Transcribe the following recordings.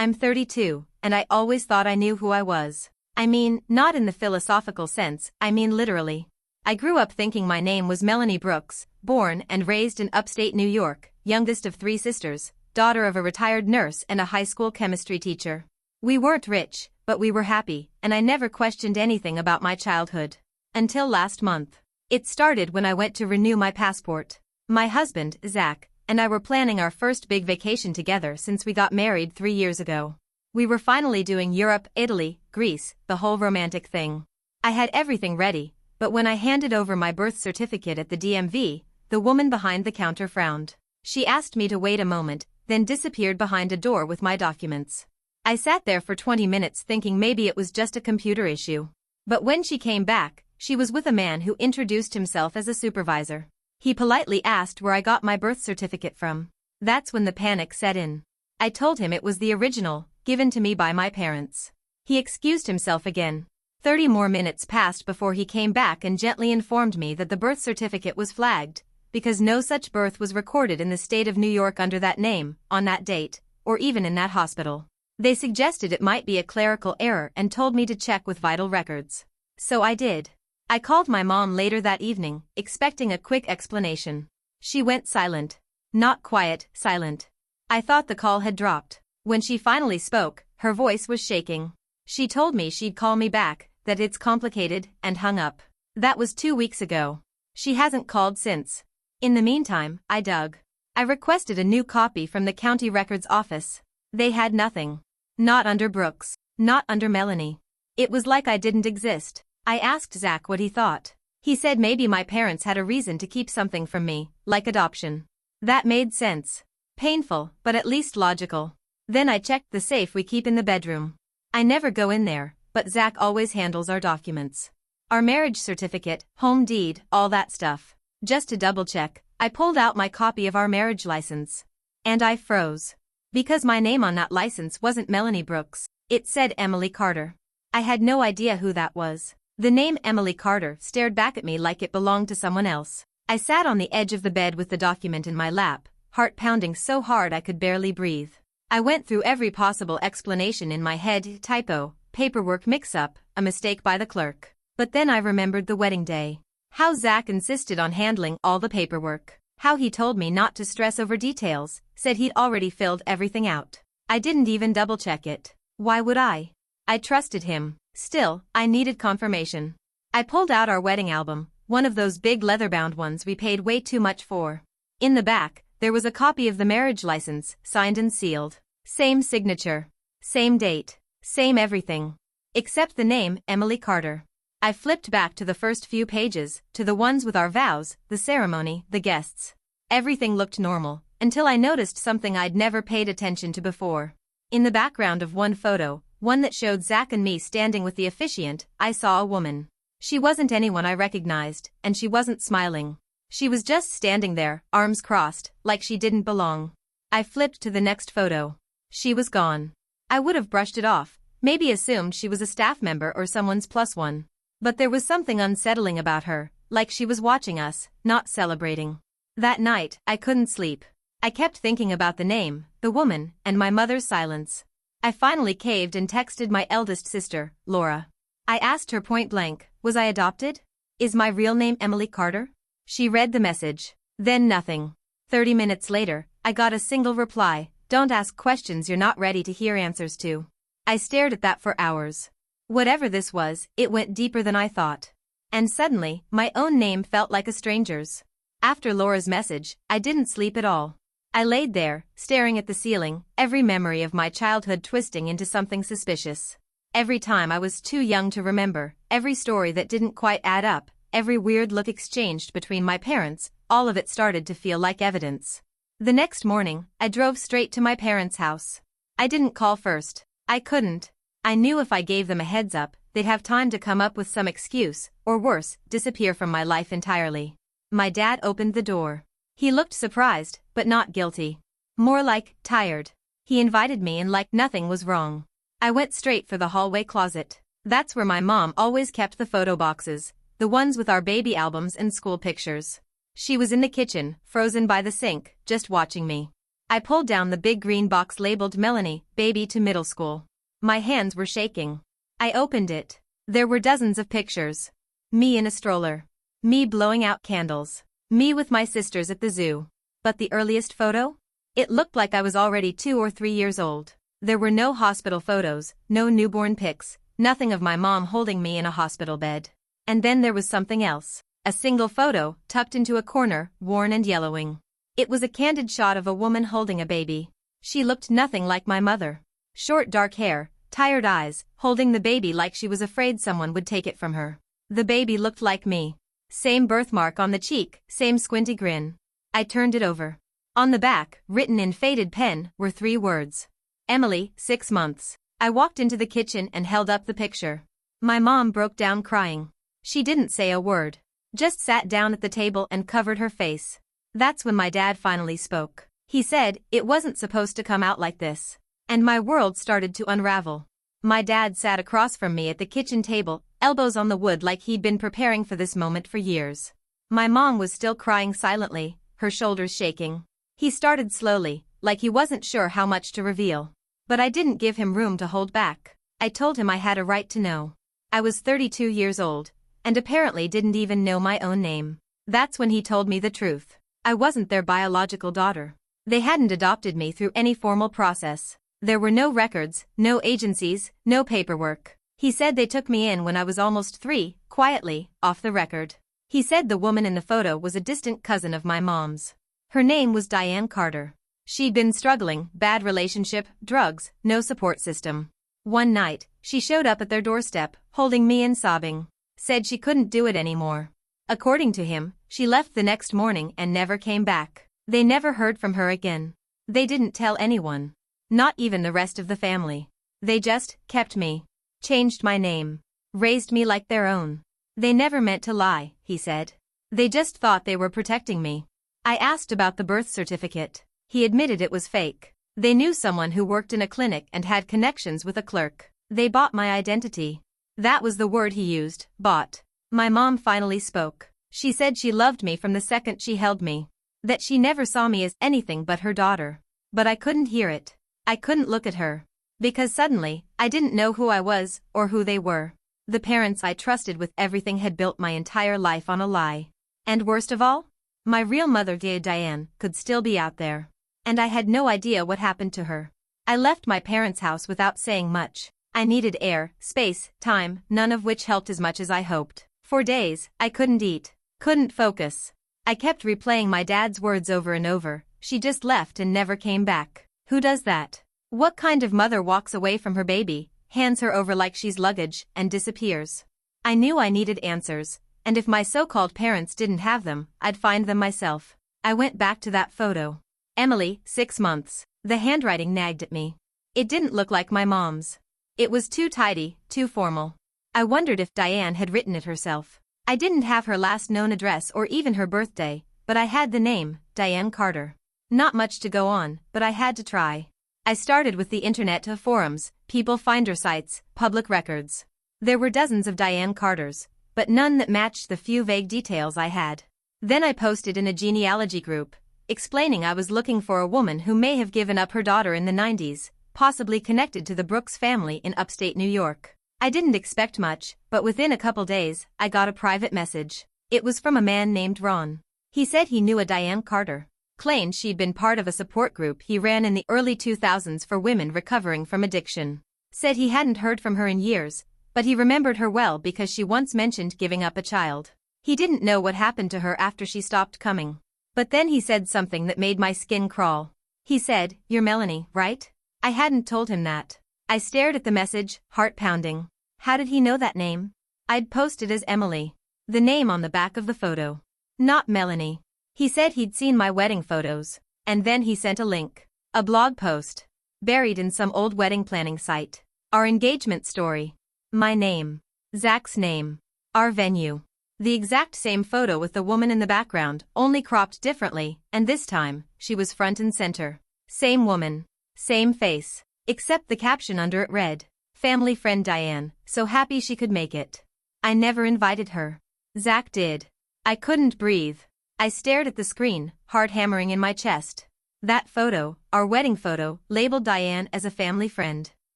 I'm 32, and I always thought I knew who I was. I mean, not in the philosophical sense, I mean literally. I grew up thinking my name was Melanie Brooks, born and raised in upstate New York, youngest of 3 sisters, daughter of a retired nurse and a high school chemistry teacher. We weren't rich, but we were happy, and I never questioned anything about my childhood. Until last month. It started when I went to renew my passport. My husband, Zach, and I were planning our first big vacation together since we got married 3 years ago. We were finally doing Europe, Italy, Greece, the whole romantic thing. I had everything ready, but when I handed over my birth certificate at the DMV, the woman behind the counter frowned. She asked me to wait a moment, then disappeared behind a door with my documents. I sat there for 20 minutes thinking maybe it was just a computer issue. But when she came back, she was with a man who introduced himself as a supervisor. He politely asked where I got my birth certificate from. That's when the panic set in. I told him it was the original, given to me by my parents. He excused himself again. 30 more minutes passed before he came back and gently informed me that the birth certificate was flagged, because no such birth was recorded in the state of New York under that name, on that date, or even in that hospital. They suggested it might be a clerical error and told me to check with vital records. So I did. I called my mom later that evening, expecting a quick explanation. She went silent. Not quiet, silent. I thought the call had dropped. When she finally spoke, her voice was shaking. She told me she'd call me back, that it's complicated, and hung up. That was 2 weeks ago. She hasn't called since. In the meantime, I dug. I requested a new copy from the county records office. They had nothing. Not under Brooks. Not under Melanie. It was like I didn't exist. I asked Zach what he thought. He said maybe my parents had a reason to keep something from me, like adoption. That made sense. Painful, but at least logical. Then I checked the safe we keep in the bedroom. I never go in there, but Zach always handles our documents. Our marriage certificate, home deed, all that stuff. Just to double check, I pulled out my copy of our marriage license. And I froze. Because my name on that license wasn't Melanie Brooks, it said Emily Carter. I had no idea who that was. The name Emily Carter stared back at me like it belonged to someone else. I sat on the edge of the bed with the document in my lap, heart pounding so hard I could barely breathe. I went through every possible explanation in my head: typo, paperwork mix-up, a mistake by the clerk. But then I remembered the wedding day. How Zach insisted on handling all the paperwork. How he told me not to stress over details, said he'd already filled everything out. I didn't even double-check it. Why would I? I trusted him. Still, I needed confirmation. I pulled out our wedding album, one of those big leather-bound ones we paid way too much for. In the back, there was a copy of the marriage license, signed and sealed. Same signature. Same date. Same everything. Except the name, Emily Carter. I flipped back to the first few pages, to the ones with our vows, the ceremony, the guests. Everything looked normal, until I noticed something I'd never paid attention to before. In the background of one photo, one that showed Zach and me standing with the officiant, I saw a woman. She wasn't anyone I recognized, and she wasn't smiling. She was just standing there, arms crossed, like she didn't belong. I flipped to the next photo. She was gone. I would have brushed it off, maybe assumed she was a staff member or someone's plus one. But there was something unsettling about her, like she was watching us, not celebrating. That night, I couldn't sleep. I kept thinking about the name, the woman, and my mother's silence. I finally caved and texted my eldest sister, Laura. I asked her point blank, was I adopted? Is my real name Emily Carter? She read the message. Then nothing. 30 minutes later, I got a single reply: don't ask questions you're not ready to hear answers to. I stared at that for hours. Whatever this was, it went deeper than I thought. And suddenly, my own name felt like a stranger's. After Laura's message, I didn't sleep at all. I laid there, staring at the ceiling, every memory of my childhood twisting into something suspicious. Every time I was too young to remember, every story that didn't quite add up, every weird look exchanged between my parents, all of it started to feel like evidence. The next morning, I drove straight to my parents' house. I didn't call first. I couldn't. I knew if I gave them a heads up, they'd have time to come up with some excuse, or worse, disappear from my life entirely. My dad opened the door. He looked surprised, but not guilty. More like, tired. He invited me in like nothing was wrong. I went straight for the hallway closet. That's where my mom always kept the photo boxes, the ones with our baby albums and school pictures. She was in the kitchen, frozen by the sink, just watching me. I pulled down the big green box labeled Melanie, baby to middle school. My hands were shaking. I opened it. There were dozens of pictures. Me in a stroller. Me blowing out candles. Me with my sisters at the zoo. But the earliest photo? It looked like I was already 2 or 3 years old. There were no hospital photos, no newborn pics, nothing of my mom holding me in a hospital bed. And then there was something else. A single photo, tucked into a corner, worn and yellowing. It was a candid shot of a woman holding a baby. She looked nothing like my mother. Short dark hair, tired eyes, holding the baby like she was afraid someone would take it from her. The baby looked like me. Same birthmark on the cheek, same squinty grin. I turned it over. On the back, written in faded pen, were 3 words. Emily, 6 months. I walked into the kitchen and held up the picture. My mom broke down crying. She didn't say a word. Just sat down at the table and covered her face. That's when my dad finally spoke. He said, it wasn't supposed to come out like this. And my world started to unravel. My dad sat across from me at the kitchen table, elbows on the wood like he'd been preparing for this moment for years. My mom was still crying silently, her shoulders shaking. He started slowly, like he wasn't sure how much to reveal. But I didn't give him room to hold back. I told him I had a right to know. I was 32 years old, and apparently didn't even know my own name. That's when he told me the truth. I wasn't their biological daughter. They hadn't adopted me through any formal process. There were no records, no agencies, no paperwork. He said they took me in when I was almost 3, quietly, off the record. He said the woman in the photo was a distant cousin of my mom's. Her name was Diane Carter. She'd been struggling, bad relationship, drugs, no support system. One night, she showed up at their doorstep, holding me and sobbing. Said she couldn't do it anymore. According to him, she left the next morning and never came back. They never heard from her again. They didn't tell anyone. Not even the rest of the family. They just kept me. Changed my name. Raised me like their own. They never meant to lie, he said. They just thought they were protecting me. I asked about the birth certificate. He admitted it was fake. They knew someone who worked in a clinic and had connections with a clerk. They bought my identity. That was the word he used, bought. My mom finally spoke. She said she loved me from the second she held me. That she never saw me as anything but her daughter. But I couldn't hear it. I couldn't look at her. Because suddenly, I didn't know who I was, or who they were. The parents I trusted with everything had built my entire life on a lie. And worst of all, my real mother, Diane, could still be out there. And I had no idea what happened to her. I left my parents' house without saying much. I needed air, space, time, none of which helped as much as I hoped. For days, I couldn't eat. Couldn't focus. I kept replaying my dad's words over and over. She just left and never came back. Who does that? What kind of mother walks away from her baby, hands her over like she's luggage, and disappears? I knew I needed answers, and if my so-called parents didn't have them, I'd find them myself. I went back to that photo. Emily, 6 months. The handwriting nagged at me. It didn't look like my mom's. It was too tidy, too formal. I wondered if Diane had written it herself. I didn't have her last known address or even her birthday, but I had the name, Diane Carter. Not much to go on, but I had to try. I started with the internet to forums, people finder sites, public records. There were dozens of Diane Carters, but none that matched the few vague details I had. Then I posted in a genealogy group, explaining I was looking for a woman who may have given up her daughter in the 90s, possibly connected to the Brooks family in upstate New York. I didn't expect much, but within a couple days, I got a private message. It was from a man named Ron. He said he knew a Diane Carter. Claimed she'd been part of a support group he ran in the early 2000s for women recovering from addiction. Said he hadn't heard from her in years, but he remembered her well because she once mentioned giving up a child. He didn't know what happened to her after she stopped coming. But then he said something that made my skin crawl. He said, "You're Melanie, right?" I hadn't told him that. I stared at the message, heart pounding. How did he know that name? I'd posted as Emily. The name on the back of the photo. Not Melanie. He said he'd seen my wedding photos. And then he sent a link. A blog post. Buried in some old wedding planning site. Our engagement story. My name. Zach's name. Our venue. The exact same photo with the woman in the background, only cropped differently, and this time, she was front and center. Same woman. Same face. Except the caption under it read, "Family friend Diane, so happy she could make it." I never invited her. Zach did. I couldn't breathe. I stared at the screen, heart hammering in my chest. That photo, our wedding photo, labeled Diane as a family friend.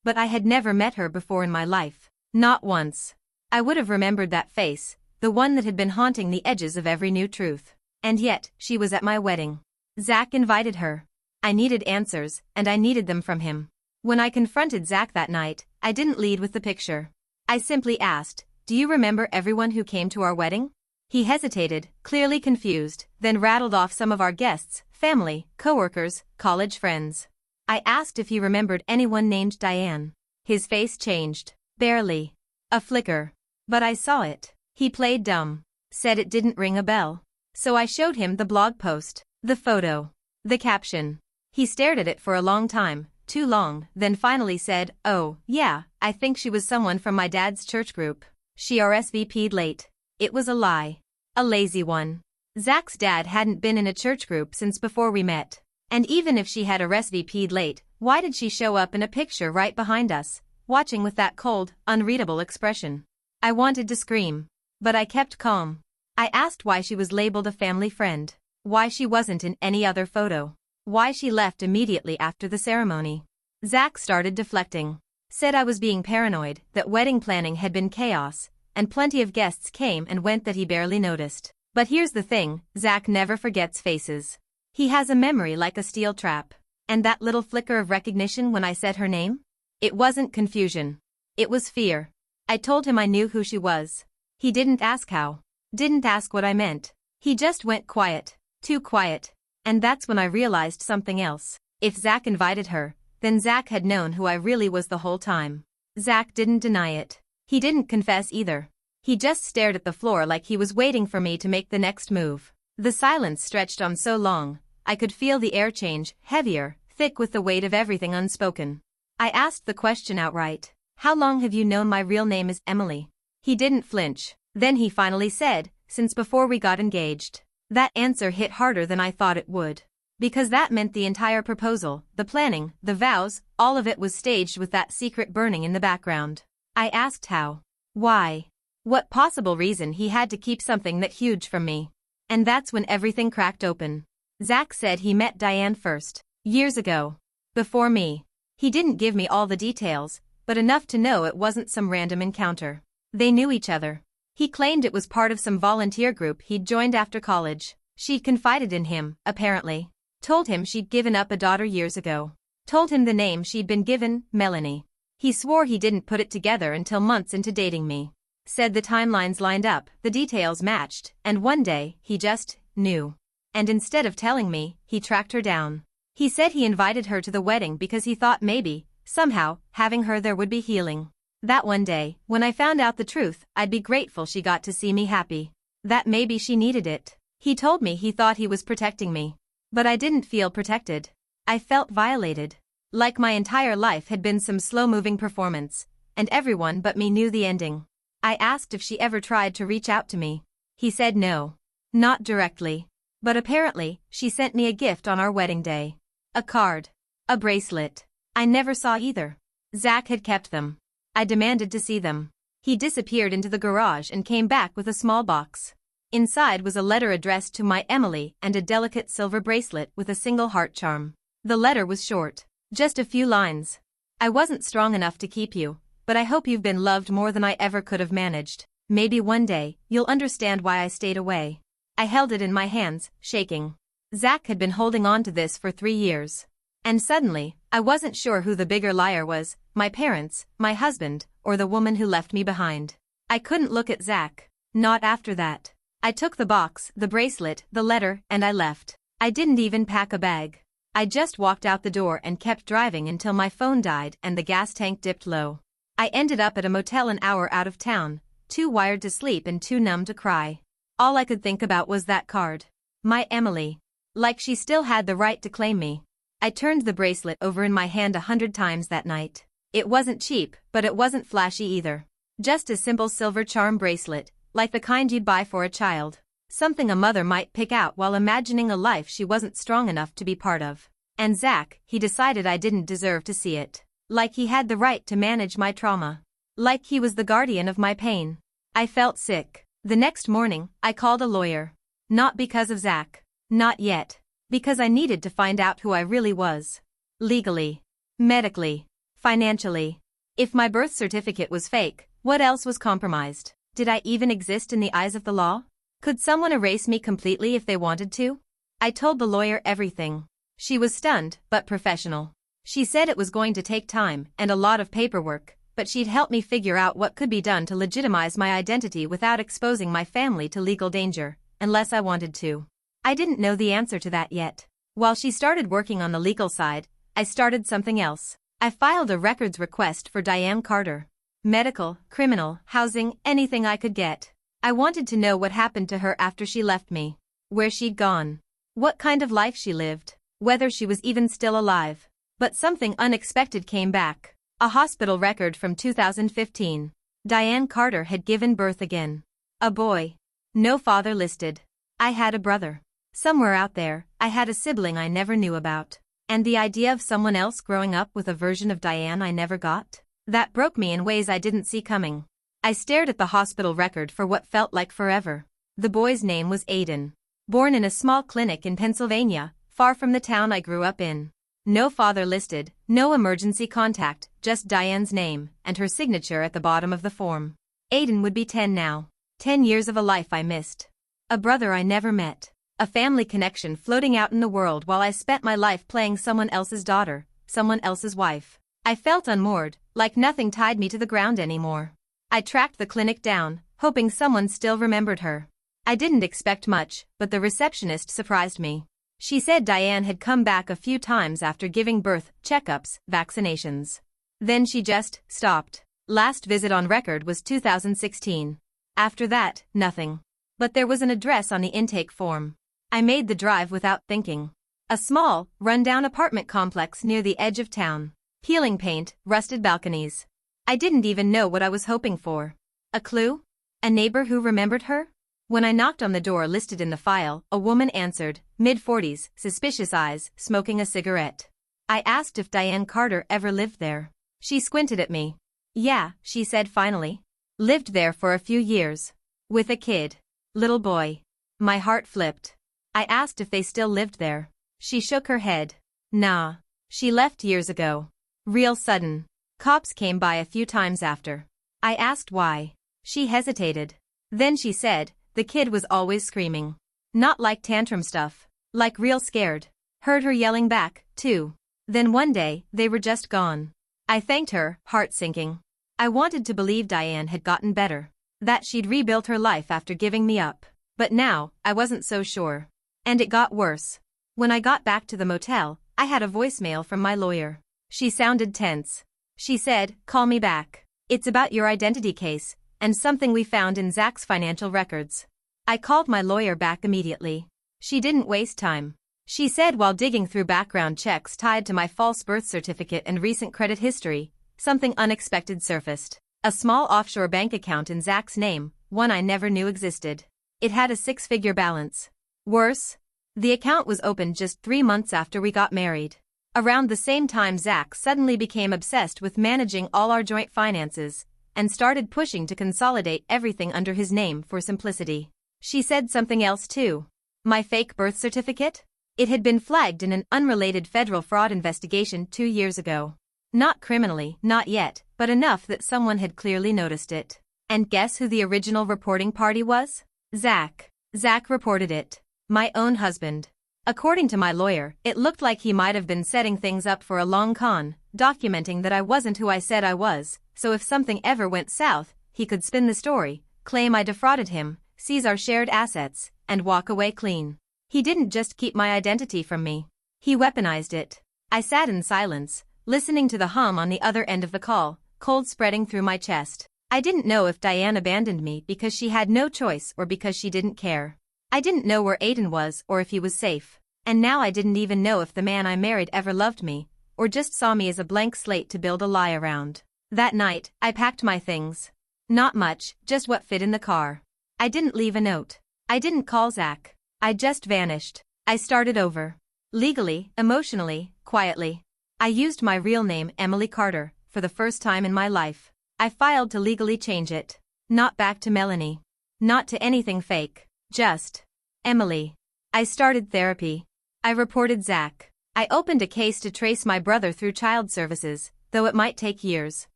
But I had never met her before in my life. Not once. I would have remembered that face, the one that had been haunting the edges of every new truth. And yet, she was at my wedding. Zach invited her. I needed answers, and I needed them from him. When I confronted Zach that night, I didn't lead with the picture. I simply asked, "Do you remember everyone who came to our wedding?" He hesitated, clearly confused, then rattled off some of our guests, family, coworkers, college friends. I asked if he remembered anyone named Diane. His face changed. Barely. A flicker. But I saw it. He played dumb. Said it didn't ring a bell. So I showed him the blog post, the photo, the caption. He stared at it for a long time, too long, then finally said, "Oh, yeah, I think she was someone from my dad's church group. She RSVP'd late." It was a lie. A lazy one. Zach's dad hadn't been in a church group since before we met. And even if she had RSVP'd late, why did she show up in a picture right behind us, watching with that cold, unreadable expression? I wanted to scream. But I kept calm. I asked why she was labeled a family friend. Why she wasn't in any other photo. Why she left immediately after the ceremony. Zach started deflecting. Said I was being paranoid, that wedding planning had been chaos, and plenty of guests came and went that he barely noticed. But here's the thing, Zach never forgets faces. He has a memory like a steel trap. And that little flicker of recognition when I said her name? It wasn't confusion. It was fear. I told him I knew who she was. He didn't ask how. Didn't ask what I meant. He just went quiet. Too quiet. And that's when I realized something else. If Zach invited her, then Zach had known who I really was the whole time. Zach didn't deny it. He didn't confess either. He just stared at the floor like he was waiting for me to make the next move. The silence stretched on so long, I could feel the air change, heavier, thick with the weight of everything unspoken. I asked the question outright. "How long have you known my real name is Emily?" He didn't flinch. Then he finally said, "Since before we got engaged." That answer hit harder than I thought it would. Because that meant the entire proposal, the planning, the vows, all of it was staged with that secret burning in the background. I asked how. Why? What possible reason he had to keep something that huge from me. And that's when everything cracked open. Zach said he met Diane first, years ago. Before me. He didn't give me all the details, but enough to know it wasn't some random encounter. They knew each other. He claimed it was part of some volunteer group he'd joined after college. She'd confided in him, apparently. Told him she'd given up a daughter years ago. Told him the name she'd been given, Melanie. He swore he didn't put it together until months into dating me. Said the timelines lined up, the details matched, and one day, he just knew. And instead of telling me, he tracked her down. He said he invited her to the wedding because he thought maybe, somehow, having her there would be healing. That one day, when I found out the truth, I'd be grateful she got to see me happy. That maybe she needed it. He told me he thought he was protecting me. But I didn't feel protected. I felt violated. Like my entire life had been some slow-moving performance, and everyone but me knew the ending. I asked if she ever tried to reach out to me. He said no. Not directly. But apparently, she sent me a gift on our wedding day. A card. A bracelet. I never saw either. Zach had kept them. I demanded to see them. He disappeared into the garage and came back with a small box. Inside was a letter addressed to my Emily and a delicate silver bracelet with a single heart charm. The letter was short. Just a few lines. "I wasn't strong enough to keep you, but I hope you've been loved more than I ever could have managed. Maybe one day, you'll understand why I stayed away." I held it in my hands, shaking. Zach had been holding on to this for 3 years. And suddenly, I wasn't sure who the bigger liar was, my parents, my husband, or the woman who left me behind. I couldn't look at Zach. Not after that. I took the box, the bracelet, the letter, and I left. I didn't even pack a bag. I just walked out the door and kept driving until my phone died and the gas tank dipped low. I ended up at a motel an hour out of town, too wired to sleep and too numb to cry. All I could think about was that card. My Emily. Like she still had the right to claim me. I turned the bracelet over in my hand 100 times that night. It wasn't cheap, but it wasn't flashy either. Just a simple silver charm bracelet, like the kind you'd buy for a child. Something a mother might pick out while imagining a life she wasn't strong enough to be part of. And Zach, he decided I didn't deserve to see it. Like he had the right to manage my trauma. Like he was the guardian of my pain. I felt sick. The next morning, I called a lawyer. Not because of Zach. Not yet. Because I needed to find out who I really was. Legally. Medically. Financially. If my birth certificate was fake, what else was compromised? Did I even exist in the eyes of the law? Could someone erase me completely if they wanted to? I told the lawyer everything. She was stunned, but professional. She said it was going to take time and a lot of paperwork, but she'd help me figure out what could be done to legitimize my identity without exposing my family to legal danger, unless I wanted to. I didn't know the answer to that yet. While she started working on the legal side, I started something else. I filed a records request for Diane Carter. Medical, criminal, housing, anything I could get. I wanted to know what happened to her after she left me. Where she'd gone. What kind of life she lived. Whether she was even still alive. But something unexpected came back. A hospital record from 2015. Diane Carter had given birth again. A boy. No father listed. I had a brother. Somewhere out there, I had a sibling I never knew about. And the idea of someone else growing up with a version of Diane I never got? That broke me in ways I didn't see coming. I stared at the hospital record for what felt like forever. The boy's name was Aiden. Born in a small clinic in Pennsylvania, far from the town I grew up in. No father listed, no emergency contact, just Diane's name, and her signature at the bottom of the form. Aiden would be 10 now. 10 years of a life I missed. A brother I never met. A family connection floating out in the world while I spent my life playing someone else's daughter, someone else's wife. I felt unmoored, like nothing tied me to the ground anymore. I tracked the clinic down, hoping someone still remembered her. I didn't expect much, but the receptionist surprised me. She said Diane had come back a few times after giving birth, checkups, vaccinations. Then she just stopped. Last visit on record was 2016. After that, nothing. But there was an address on the intake form. I made the drive without thinking. A small, run-down apartment complex near the edge of town. Peeling paint, rusted balconies. I didn't even know what I was hoping for. A clue? A neighbor who remembered her? When I knocked on the door listed in the file, a woman answered, mid-40s, suspicious eyes, smoking a cigarette. I asked if Diane Carter ever lived there. She squinted at me. Yeah, she said finally. Lived there for a few years. With a kid. Little boy. My heart flipped. I asked if they still lived there. She shook her head. Nah. She left years ago. Real sudden. Cops came by a few times after. I asked why. She hesitated. Then she said, the kid was always screaming. Not like tantrum stuff. Like real scared. Heard her yelling back, too. Then one day, they were just gone. I thanked her, heart sinking. I wanted to believe Diane had gotten better. That she'd rebuilt her life after giving me up. But now, I wasn't so sure. And it got worse. When I got back to the motel, I had a voicemail from my lawyer. She sounded tense. She said, call me back. It's about your identity case, and something we found in Zach's financial records. I called my lawyer back immediately. She didn't waste time. She said while digging through background checks tied to my false birth certificate and recent credit history, something unexpected surfaced. A small offshore bank account in Zach's name, one I never knew existed. It had a 6-figure balance. Worse, the account was opened just 3 months after we got married. Around the same time Zach suddenly became obsessed with managing all our joint finances, and started pushing to consolidate everything under his name for simplicity. She said something else too. My fake birth certificate? It had been flagged in an unrelated federal fraud investigation 2 years ago. Not criminally, not yet, but enough that someone had clearly noticed it. And guess who the original reporting party was? Zach. Zach reported it. My own husband. According to my lawyer, it looked like he might have been setting things up for a long con, documenting that I wasn't who I said I was, so if something ever went south, he could spin the story, claim I defrauded him, seize our shared assets, and walk away clean. He didn't just keep my identity from me. He weaponized it. I sat in silence, listening to the hum on the other end of the call, cold spreading through my chest. I didn't know if Diane abandoned me because she had no choice or because she didn't care. I didn't know where Aiden was or if he was safe. And now I didn't even know if the man I married ever loved me, or just saw me as a blank slate to build a lie around. That night, I packed my things. Not much, just what fit in the car. I didn't leave a note. I didn't call Zach. I just vanished. I started over. Legally, emotionally, quietly. I used my real name, Emily Carter, for the first time in my life. I filed to legally change it. Not back to Melanie. Not to anything fake. Just Emily. I started therapy. I reported Zach. I opened a case to trace my brother through child services, though it might take years.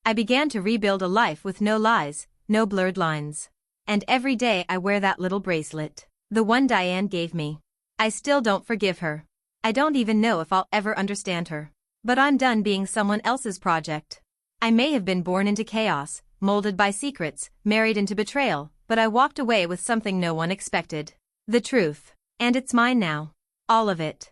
I began to rebuild a life with no lies, no blurred lines. And every day I wear that little bracelet. The one Diane gave me. I still don't forgive her. I don't even know if I'll ever understand her. But I'm done being someone else's project. I may have been born into chaos, molded by secrets, married into betrayal, but I walked away with something no one expected. The truth. And it's mine now. All of it.